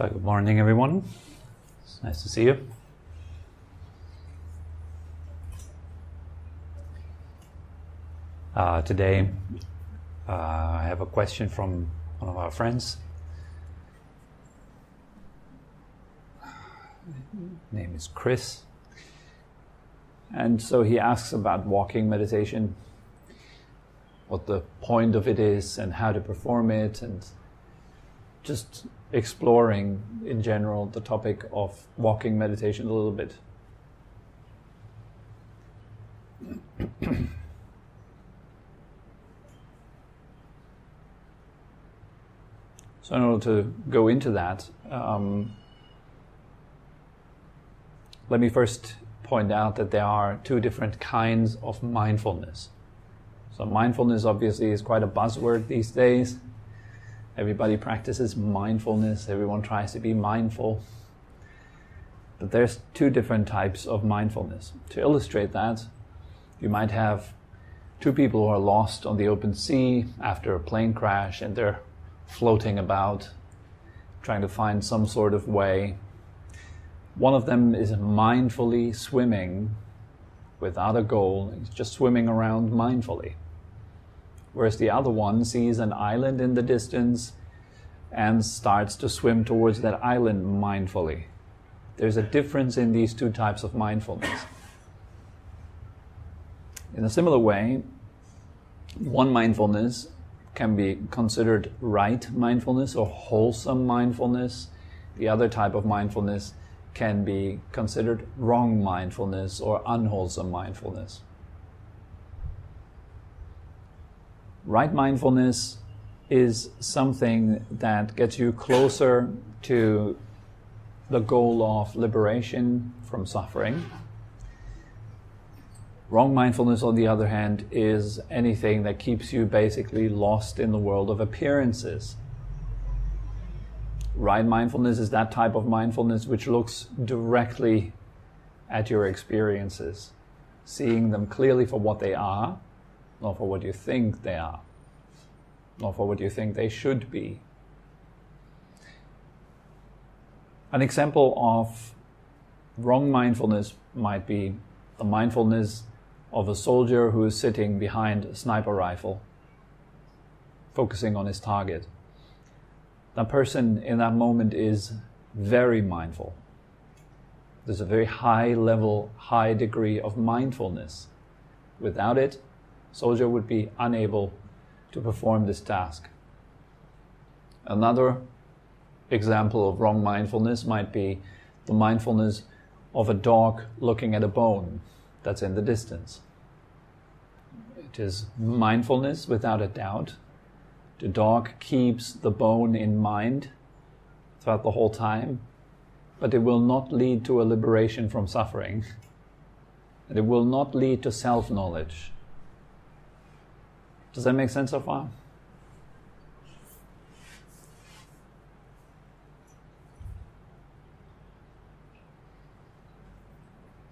So good morning, everyone. It's nice to see you. Today, I have a question from one of our friends. His name is Chris. And so he asks about walking meditation, what the point of it is and how to perform it, and just exploring in general the topic of walking meditation a little bit. So in order to go into that, let me first point out that there are two different kinds of mindfulness. So mindfulness obviously is quite a buzzword these days. Everybody practices mindfulness, everyone tries to be mindful. But there's two different types of mindfulness. To illustrate that, you might have two people who are lost on the open sea after a plane crash, and they're floating about, trying to find some sort of way. One of them is mindfully swimming without a goal, he's just swimming around mindfully. Whereas the other one sees an island in the distance and starts to swim towards that island mindfully. There's a difference in these two types of mindfulness. In a similar way, one mindfulness can be considered right mindfulness or wholesome mindfulness. The other type of mindfulness can be considered wrong mindfulness or unwholesome mindfulness. Right mindfulness is something that gets you closer to the goal of liberation from suffering. Wrong mindfulness, on the other hand, is anything that keeps you basically lost in the world of appearances. Right mindfulness is that type of mindfulness which looks directly at your experiences, seeing them clearly for what they are, not for what you think they are, not for what you think they should be. An example of wrong mindfulness might be the mindfulness of a soldier who is sitting behind a sniper rifle, focusing on his target. That person in that moment is very mindful. There's a very high level, high degree of mindfulness. Without it, soldier would be unable to perform this task. Another example of wrong mindfulness might be the mindfulness of a dog looking at a bone that's in the distance. It is mindfulness without a doubt. The dog keeps the bone in mind throughout the whole time, but it will not lead to a liberation from suffering. And it will not lead to self-knowledge. Does that make sense so far?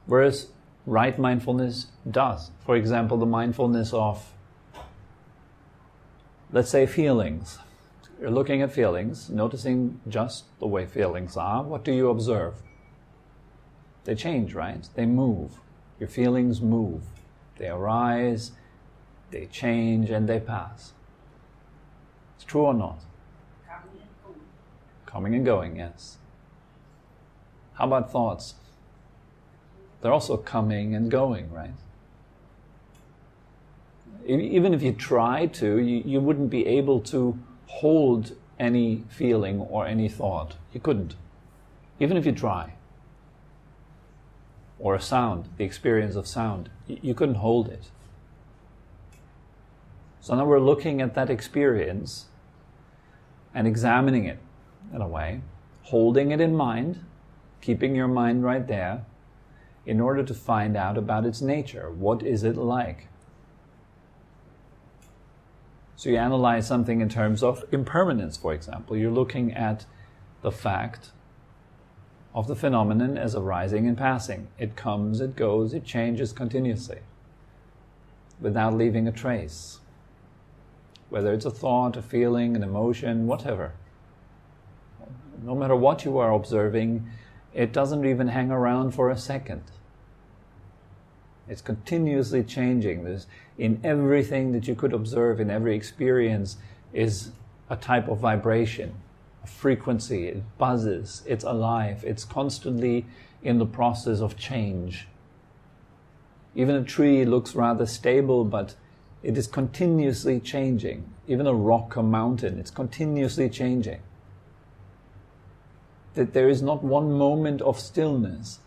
Whereas right mindfulness does. For example, the mindfulness of, let's say, feelings. You're looking at feelings, noticing just the way feelings are. What do you observe? They change, right? They move. Your feelings move. They arise, they change, and they pass. It's true or not? Coming and going, yes. How about thoughts? They're also coming and going, right? Even if you try to, you wouldn't be able to hold any feeling or any thought. You couldn't. Even if you try. Or a sound, the experience of sound. You couldn't hold it. So now we're looking at that experience and examining it in a way, holding it in mind, keeping your mind right there, in order to find out about its nature. What is it like? So you analyze something in terms of impermanence, for example. You're looking at the fact of the phenomenon as arising and passing. It comes, it goes, it changes continuously, without leaving a trace. Whether it's a thought, a feeling, an emotion, whatever. No matter what you are observing, it doesn't even hang around for a second. It's continuously changing. In everything that you could observe, in every experience, is a type of vibration, a frequency. It buzzes, it's alive, it's constantly in the process of change. Even a tree looks rather stable, but it is continuously changing. Even a rock, a mountain, it's continuously changing. That there is not one moment of stillness.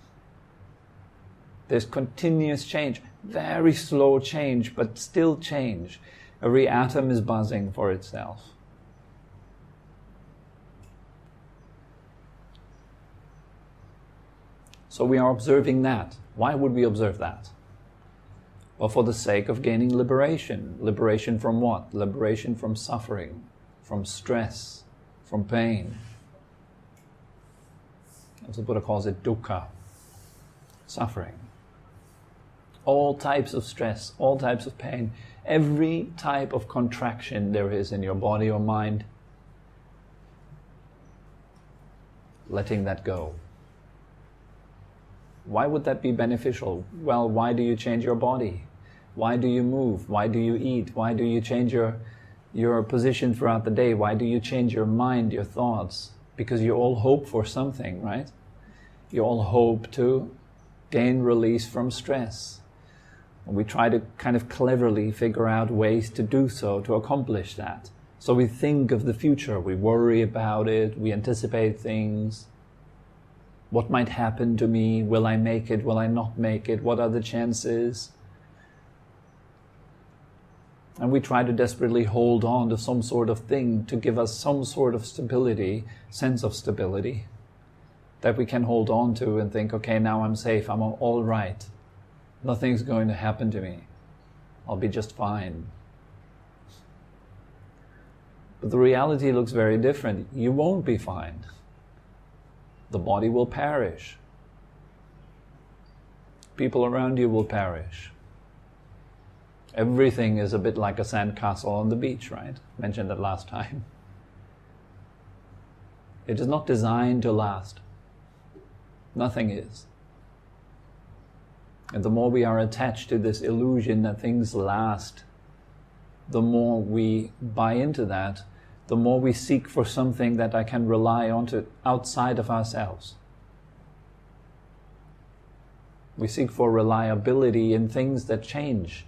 There's continuous change, very slow change, but still change. Every atom is buzzing for itself. So we are observing that. Why would we observe that? Well, for the sake of gaining liberation. Liberation from what? Liberation from suffering, from stress, from pain. As the Buddha calls it, dukkha, suffering. All types of stress, all types of pain, every type of contraction there is in your body or mind, letting that go. Why would that be beneficial? Well, why do you change your body? Why do you move? Why do you eat? Why do you change your position throughout the day? Why do you change your mind, your thoughts? Because you all hope for something, right? You all hope to gain release from stress. We try to kind of cleverly figure out ways to do so, to accomplish that. So we think of the future, we worry about it, we anticipate things. What might happen to me? Will I make it? Will I not make it? What are the chances? And we try to desperately hold on to some sort of thing to give us some sort of stability, sense of stability, that we can hold on to and think, okay, now I'm safe, I'm all right. Nothing's going to happen to me. I'll be just fine. But the reality looks very different. You won't be fine. The body will perish. People around you will perish. Everything is a bit like a sandcastle on the beach, right? Mentioned that last time. It is not designed to last. Nothing is. And the more we are attached to this illusion that things last, the more we buy into that, the more we seek for something that I can rely on to outside of ourselves. We seek for reliability in things that change.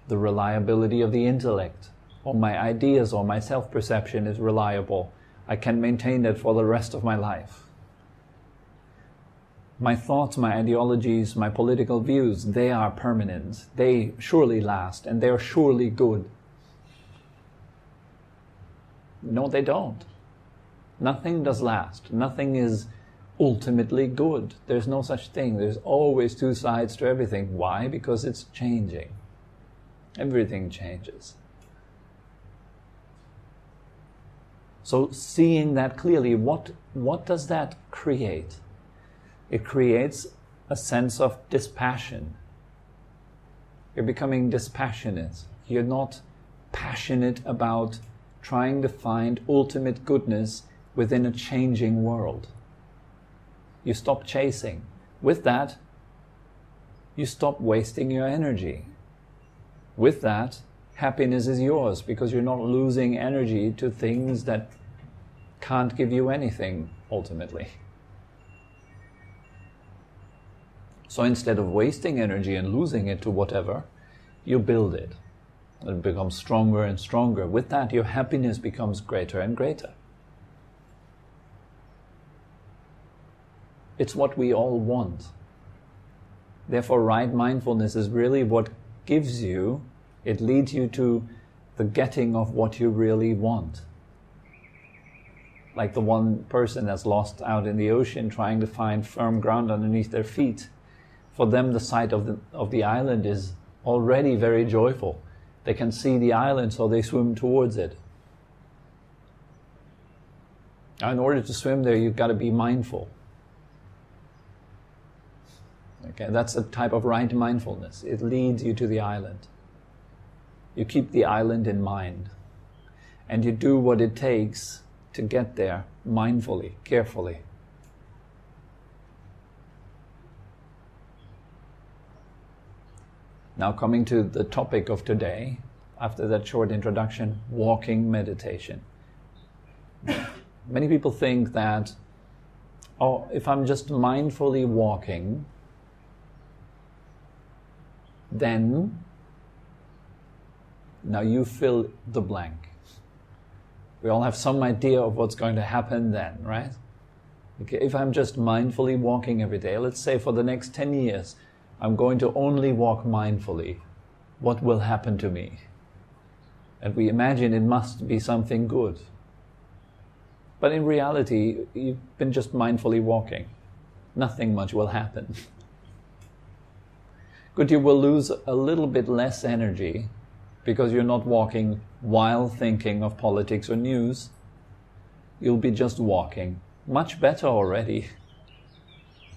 The reliability of the intellect, or my ideas, or my self-perception is reliable. I can maintain that for the rest of my life. My thoughts, my ideologies, my political views, they are permanent. They surely last, and they are surely good. No, they don't. Nothing does last. Nothing is ultimately good. There's no such thing. There's always two sides to everything. Why? Because it's changing. Everything changes. So seeing that clearly, what does that create? It creates a sense of dispassion. You're becoming dispassionate. You're not passionate about trying to find ultimate goodness within a changing world. You stop chasing. With that, you stop wasting your energy. With that, happiness is yours because you're not losing energy to things that can't give you anything ultimately. So instead of wasting energy and losing it to whatever, you build it. It becomes stronger and stronger. With that, your happiness becomes greater and greater. It's what we all want. Therefore, right mindfulness is really what gives you, it leads you to the getting of what you really want. Like the one person that's lost out in the ocean trying to find firm ground underneath their feet. For them, the sight of the island is already very joyful. They can see the island, so they swim towards it. Now, in order to swim there, you've got to be mindful. Okay, that's a type of right mindfulness. It leads you to the island. You keep the island in mind. And you do what it takes to get there mindfully, carefully. Now coming to the topic of today, after that short introduction, walking meditation. Many people think that, if I'm just mindfully walking, then, now you fill the blank. We all have some idea of what's going to happen then, right? Okay, if I'm just mindfully walking every day, let's say for the next 10 years, I'm going to only walk mindfully, what will happen to me? And we imagine it must be something good. But in reality, you've been just mindfully walking. Nothing much will happen. Good, you will lose a little bit less energy because you're not walking while thinking of politics or news. You'll be just walking. Much better already.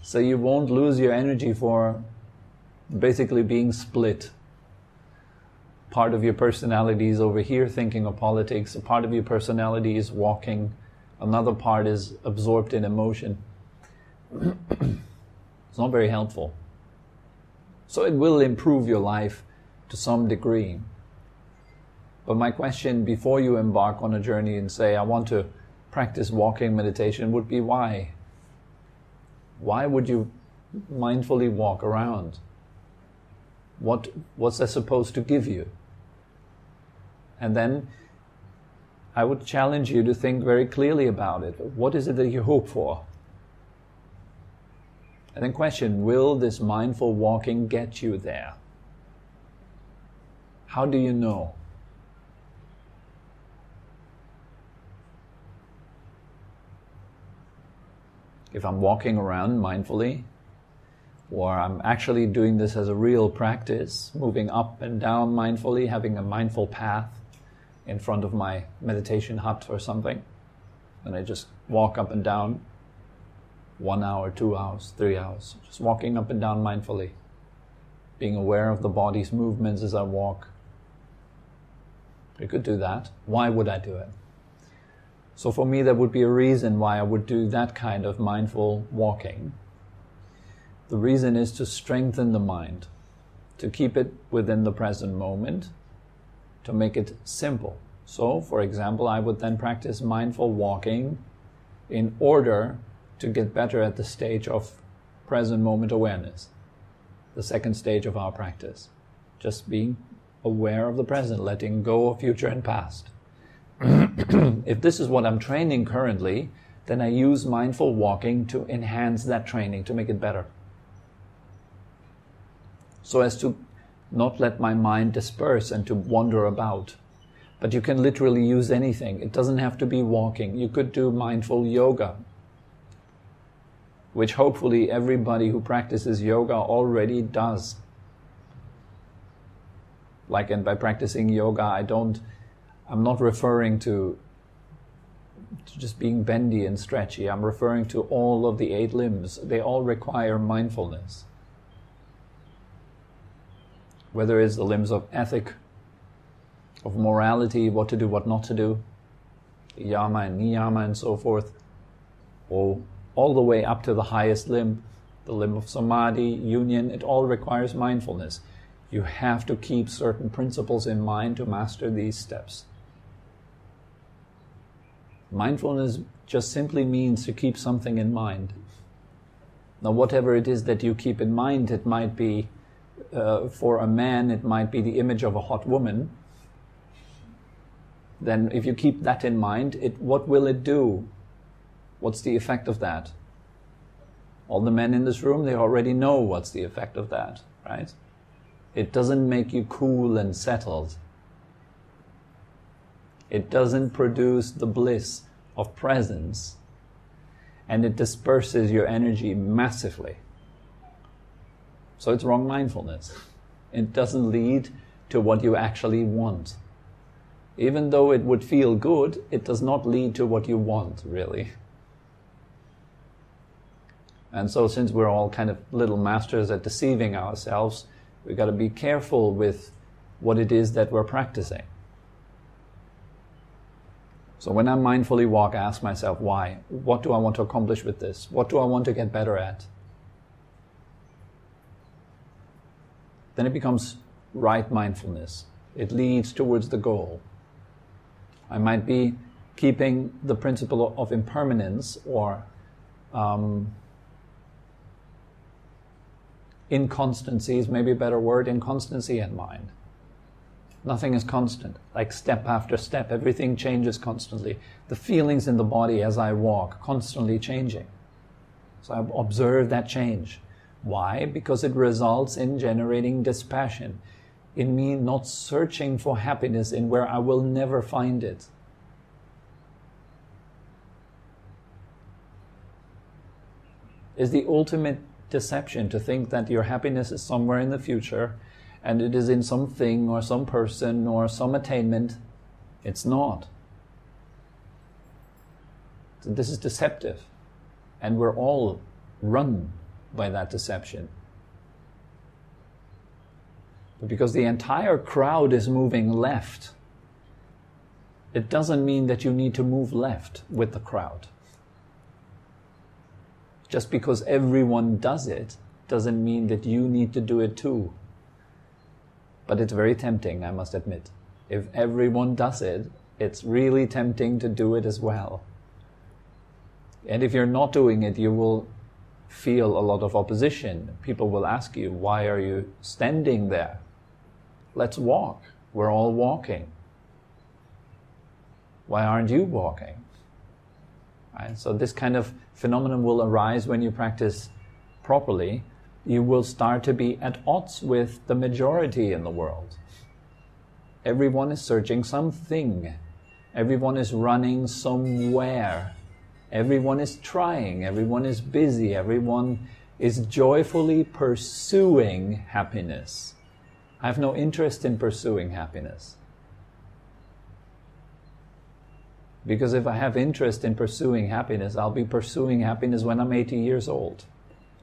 So you won't lose your energy for basically being split. Part of your personality is over here thinking of politics, a part of your personality is walking, another part is absorbed in emotion. It's not very helpful. So it will improve your life to some degree. But my question before you embark on a journey and say, I want to practice walking meditation, would be why? Why would you mindfully walk around? What's that supposed to give you? And then I would challenge you to think very clearly about it. What is it that you hope for? And then question, will this mindful walking get you there? How do you know? If I'm walking around mindfully, or I'm actually doing this as a real practice, moving up and down mindfully, having a mindful path in front of my meditation hut or something, and I just walk up and down 1 hour, 2 hours, 3 hours, just walking up and down mindfully, being aware of the body's movements as I walk. I could do that. Why would I do it? So for me, there would be a reason why I would do that kind of mindful walking. The reason is to strengthen the mind, to keep it within the present moment, to make it simple. So, for example, I would then practice mindful walking in order to get better at the stage of present moment awareness, the second stage of our practice. Just being aware of the present, letting go of future and past. If this is what I'm training currently, then I use mindful walking to enhance that training, to make it better. So as to not let my mind disperse and to wander about. But you can literally use anything. It doesn't have to be walking. You could do mindful yoga, which hopefully everybody who practices yoga already does. And by practicing yoga, I'm not referring to just being bendy and stretchy. I'm referring to all of the 8 limbs. They all require mindfulness. Whether it's the limbs of ethic, of morality, what to do, what not to do, yama and niyama and so forth, or all the way up to the highest limb, the limb of samadhi, union, it all requires mindfulness. You have to keep certain principles in mind to master these steps. Mindfulness just simply means to keep something in mind. Now, whatever it is that you keep in mind, it might be, for a man, it might be the image of a hot woman. Then if you keep that in mind, what will it do? What's the effect of that? All the men in this room, they already know what's the effect of that, right? It doesn't make you cool and settled. It doesn't produce the bliss of presence, and it disperses your energy massively. So it's wrong mindfulness. It doesn't lead to what you actually want. Even though it would feel good, it does not lead to what you want, really. And so since we're all kind of little masters at deceiving ourselves, we've got to be careful with what it is that we're practicing. So when I mindfully walk, I ask myself, why? What do I want to accomplish with this? What do I want to get better at? Then it becomes right mindfulness. It leads towards the goal. I might be keeping the principle of impermanence or inconstancy is maybe a better word, inconstancy in mind. Nothing is constant. Like step after step, everything changes constantly. The feelings in the body as I walk, constantly changing. So I observe that change. Why? Because it results in generating dispassion, in me not searching for happiness in where I will never find it. Is the ultimate deception to think that your happiness is somewhere in the future and it is in something or some person or some attainment. It's not. So this is deceptive, and we're all run by that deception. But because the entire crowd is moving left, it doesn't mean that you need to move left with the crowd. Just because everyone does it doesn't mean that you need to do it too. But it's very tempting, I must admit. If everyone does it, it's really tempting to do it as well. And if you're not doing it, you will feel a lot of opposition. People will ask you, why are you standing there? Let's walk. We're all walking. Why aren't you walking? Right? So this kind of phenomenon will arise when you practice properly. You will start to be at odds with the majority in the world. Everyone is searching something. Everyone is running somewhere. Everyone is trying. Everyone is busy. Everyone is joyfully pursuing happiness. I have no interest in pursuing happiness. Because if I have interest in pursuing happiness, I'll be pursuing happiness when I'm 80 years old.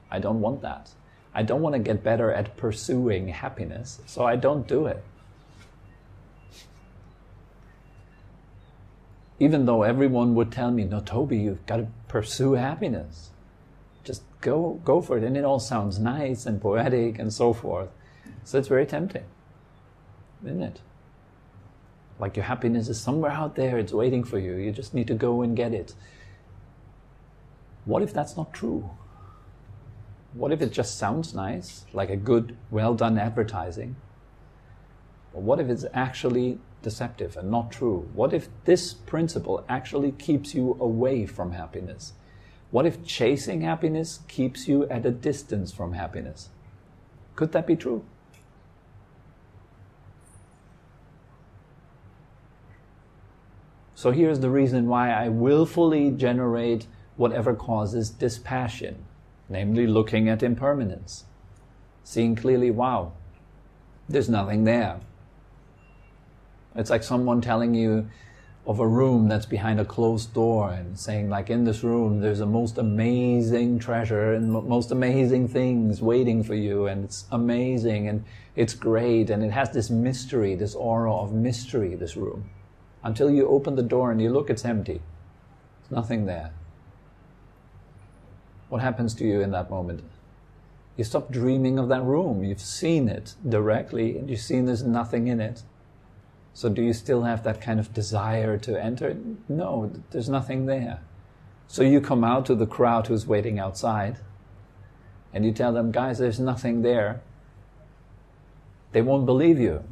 I don't want that. I don't want to get better at pursuing happiness, so I don't do it. Even though everyone would tell me, no, Tobi, you've got to pursue happiness. Just go for it. And it all sounds nice and poetic and so forth. So it's very tempting, isn't it? Like your happiness is somewhere out there, it's waiting for you. You just need to go and get it. What if that's not true? What if it just sounds nice, like a good, well-done advertising? Or what if it's actually deceptive and not true? What if this principle actually keeps you away from happiness? What if chasing happiness keeps you at a distance from happiness? Could that be true? So here's the reason why I willfully generate whatever causes dispassion, namely looking at impermanence, seeing clearly, wow, there's nothing there. It's like someone telling you of a room that's behind a closed door and saying, like, in this room there's a most amazing treasure and most amazing things waiting for you, and it's amazing and it's great and it has this mystery, this aura of mystery, this room. Until you open the door and you look, it's empty. There's nothing there. What happens to you in that moment? You stop dreaming of that room. You've seen it directly and you've seen there's nothing in it. So do you still have that kind of desire to enter? No, there's nothing there. So you come out to the crowd who's waiting outside and you tell them, guys, there's nothing there. They won't believe you.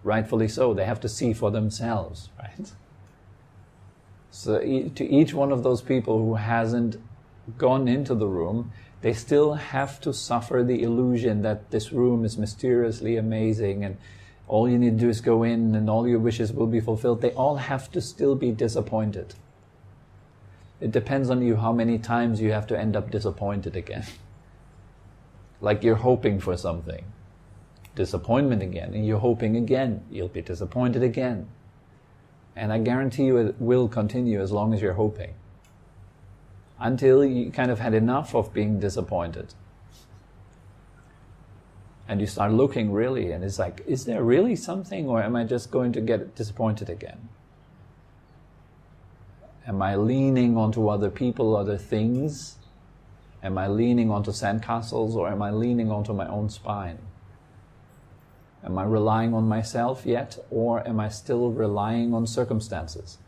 Rightfully so. They have to see for themselves, right? So to each one of those people who hasn't gone into the room, they still have to suffer the illusion that this room is mysteriously amazing and all you need to do is go in and all your wishes will be fulfilled. They all have to still be disappointed. It depends on you how many times you have to end up disappointed again. Like you're hoping for something. Disappointment again, and you're hoping again, you'll be disappointed again. And I guarantee you it will continue as long as you're hoping. Until you kind of had enough of being disappointed. And you start looking really, and it's like, is there really something, or am I just going to get disappointed again? Am I leaning onto other people, other things? Am I leaning onto sandcastles, or am I leaning onto my own spine? Am I relying on myself yet, or am I still relying on circumstances?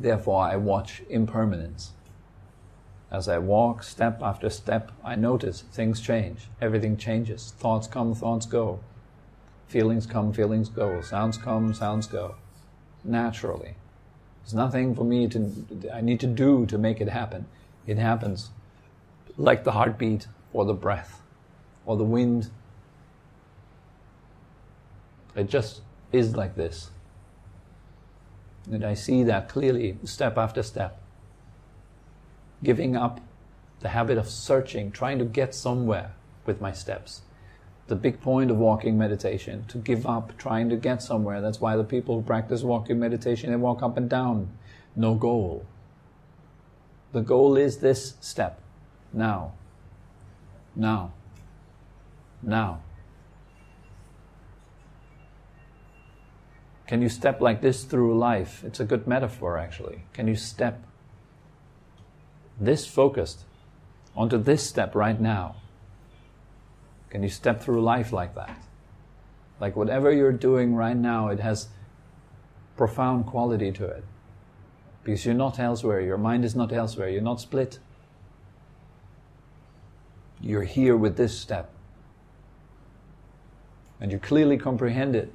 Therefore, I watch impermanence. As I walk step after step, I notice things change. Everything changes. Thoughts come, thoughts go. Feelings come, feelings go. Sounds come, sounds go. Naturally. There's nothing for me I need to do to make it happen. It happens like the heartbeat or the breath or the wind. It just is like this. And I see that clearly step after step. Giving up the habit of searching, trying to get somewhere with my steps. The big point of walking meditation, to give up trying to get somewhere. That's why the people who practice walking meditation, they walk up and down. No goal. The goal is this step. Now. Now. Now. Can you step like this through life? It's a good metaphor, actually. Can you step this focused onto this step right now? Can you step through life like that? Like whatever you're doing right now, it has profound quality to it. Because you're not elsewhere, your mind is not elsewhere, you're not split. You're here with this step. And you clearly comprehend it.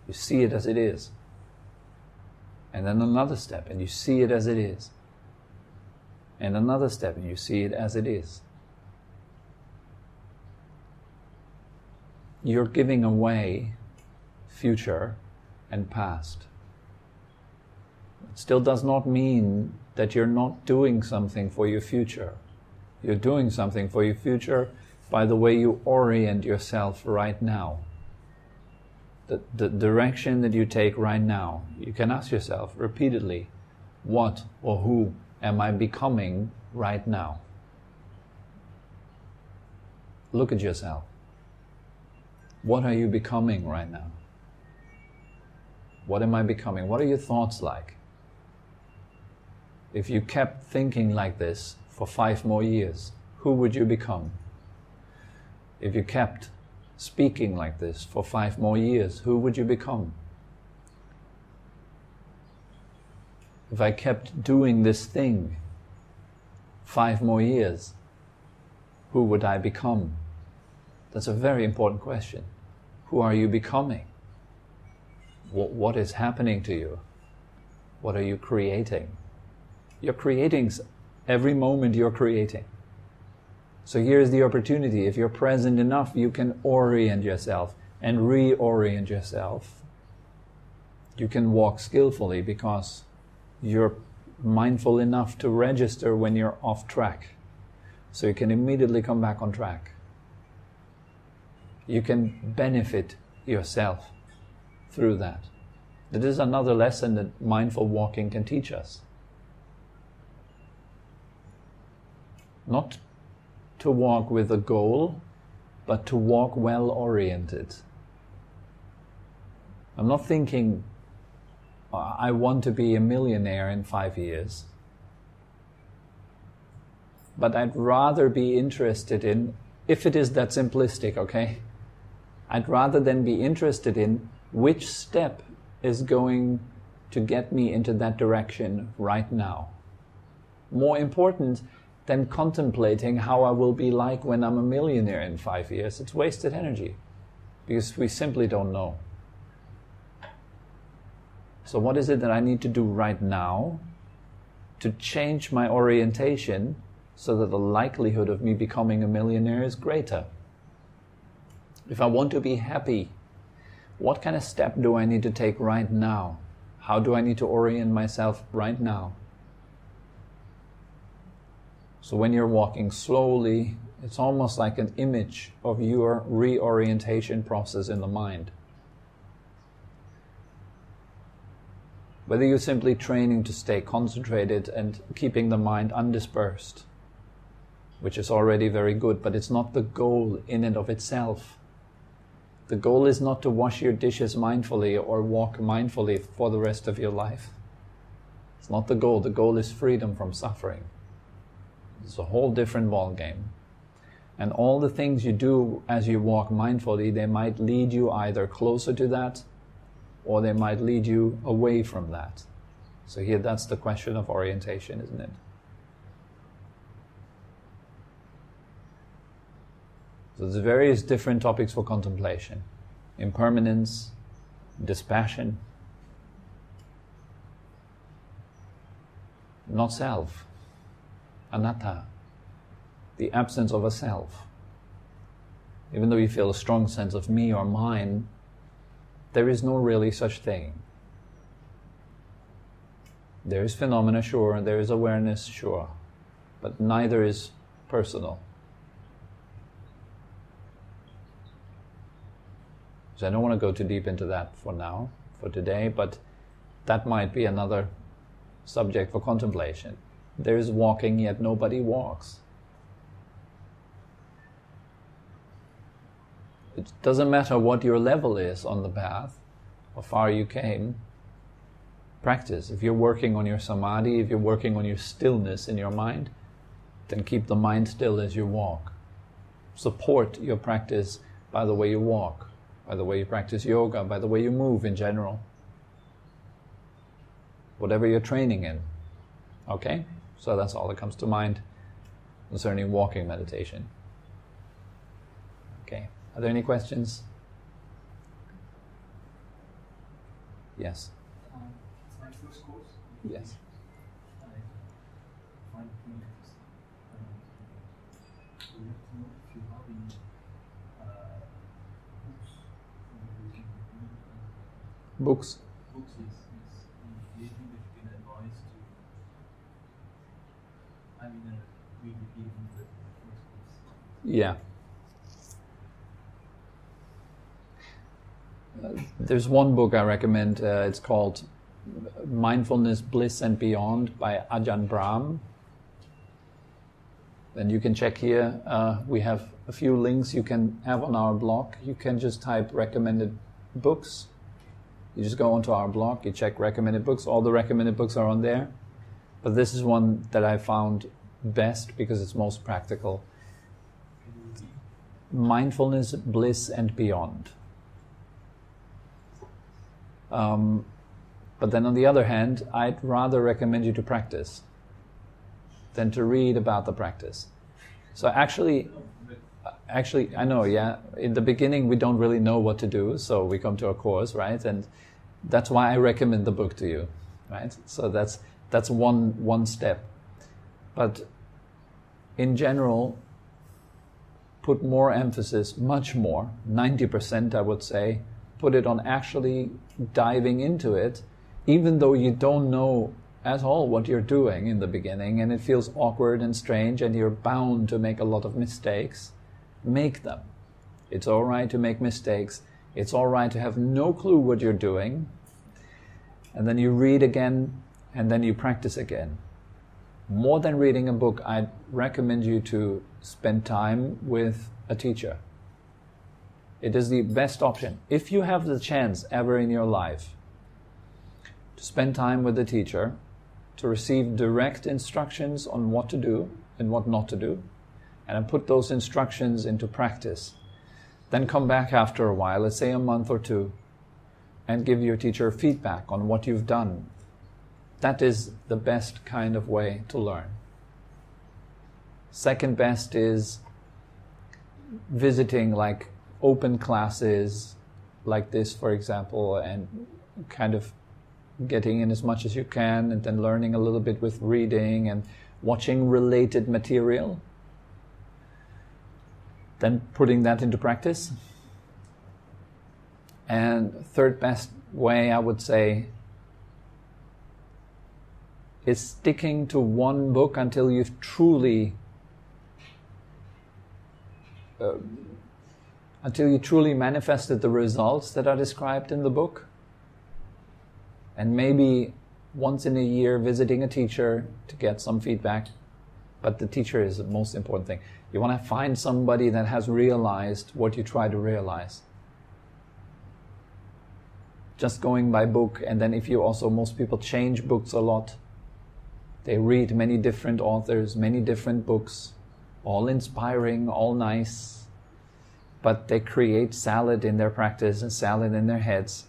You see it as it is. And then another step, and you see it as it is. And another step, and you see it as it is. You're giving away future and past. It still does not mean that you're not doing something for your future. You're doing something for your future by the way you orient yourself right now. The direction that you take right now, you can ask yourself repeatedly, what or who am I becoming right now? Look at yourself. What are you becoming right now? What am I becoming? What are your thoughts like? If you kept thinking like this for 5 more years, who would you become? If you kept speaking like this for 5 more years, who would you become? If I kept doing this thing 5 more years, who would I become? That's a very important question. Who are you becoming? What is happening to you? What are you creating? You're creating every moment you're creating. So here's the opportunity. If you're present enough, you can orient yourself and reorient yourself. You can walk skillfully because you're mindful enough to register when you're off track. So you can immediately come back on track. You can benefit yourself through that. That is another lesson that mindful walking can teach us. Not to walk with a goal, but to walk well oriented. I'm not thinking, I want to be a millionaire in 5 years. But I'd rather be interested in, if it is that simplistic, okay? I'd rather then be interested in which step is going to get me into that direction right now. More important than contemplating how I will be like when I'm a millionaire in 5 years. It's wasted energy because we simply don't know. So what is it that I need to do right now to change my orientation so that the likelihood of me becoming a millionaire is greater? If I want to be happy, what kind of step do I need to take right now? How do I need to orient myself right now? So when you're walking slowly, it's almost like an image of your reorientation process in the mind. Whether you're simply training to stay concentrated and keeping the mind undispersed, which is already very good, but it's not the goal in and of itself. The goal is not to wash your dishes mindfully or walk mindfully for the rest of your life. It's not the goal. The goal is freedom from suffering. It's a whole different ballgame. And all the things you do as you walk mindfully, they might lead you either closer to that, or they might lead you away from that. So here, that's the question of orientation, isn't it? So there's various different topics for contemplation. Impermanence, dispassion, not self, anatta, the absence of a self. Even though you feel a strong sense of me or mine, there is no really such thing. There is phenomena, sure, there is awareness, sure, but neither is personal. So I don't want to go too deep into that for now, for today, but that might be another subject for contemplation. There is walking, yet nobody walks. It doesn't matter what your level is on the path, how far you came. Practice. If you're working on your samadhi, if you're working on your stillness in your mind, then keep the mind still as you walk. Support your practice by the way you walk, by the way you practice yoga, by the way you move in general. Whatever you're training in. Okay? So that's all that comes to mind concerning walking meditation. Okay. Are there any questions? Yes. It's my first course. Yes. I find it really interesting. We have to know if you have any books. Books? Books, yes. Anything that you can advise to. I'm in a really beginning with my first course. Yeah. There's one book I recommend. It's called Mindfulness, Bliss and Beyond by Ajahn Brahm. And you can check here. We have a few links you can have on our blog. You can just type recommended books. You just go onto our blog, you check recommended books. All the recommended books are on there. But this is one that I found best because it's most practical. Mindfulness, Bliss and Beyond. But then on the other hand, I'd rather recommend you to practice than to read about the practice. So actually, I know, yeah, in the beginning we don't really know what to do, so we come to a course, right? And that's why I recommend the book to you, right? So that's one step. But in general, put more emphasis, much more, 90% I would say, put it on actually diving into it, even though you don't know at all what you're doing in the beginning and it feels awkward and strange and you're bound to make a lot of mistakes. Make them. It's all right to make mistakes. It's all right to have no clue what you're doing. And then you read again and then you practice again. More than reading a book, I'd recommend you to spend time with a teacher. It is the best option. If you have the chance ever in your life to spend time with a teacher, to receive direct instructions on what to do and what not to do, and then put those instructions into practice, then come back after a while, let's say a month or two, and give your teacher feedback on what you've done. That is the best kind of way to learn. Second best is visiting like open classes like this, for example, and kind of getting in as much as you can and then learning a little bit with reading and watching related material. Then putting that into practice. And third best way, I would say, is sticking to one book until you've truly manifested the results that are described in the book. And maybe once in a year visiting a teacher to get some feedback. But the teacher is the most important thing. You want to find somebody that has realized what you try to realize. just going by book. And then if you also, most people change books a lot. They read many different authors, many different books, all inspiring, all nice, but they create salad in their practice and salad in their heads.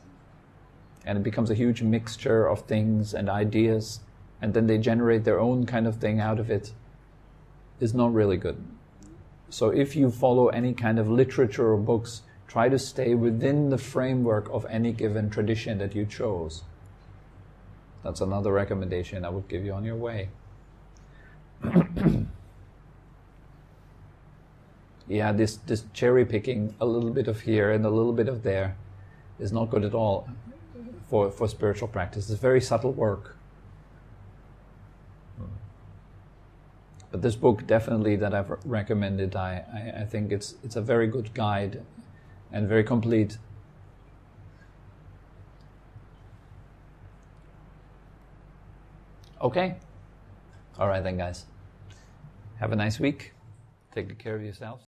And it becomes a huge mixture of things and ideas, and then they generate their own kind of thing out of it. It's not really good. So if you follow any kind of literature or books, try to stay within the framework of any given tradition that you chose. That's another recommendation I would give you on your way. Yeah, this cherry picking, a little bit of here and a little bit of there, is not good at all for spiritual practice. It's very subtle work. But this book definitely that I've recommended, I think it's a very good guide and very complete. Okay. All right then, guys. Have a nice week. Take good care of yourselves.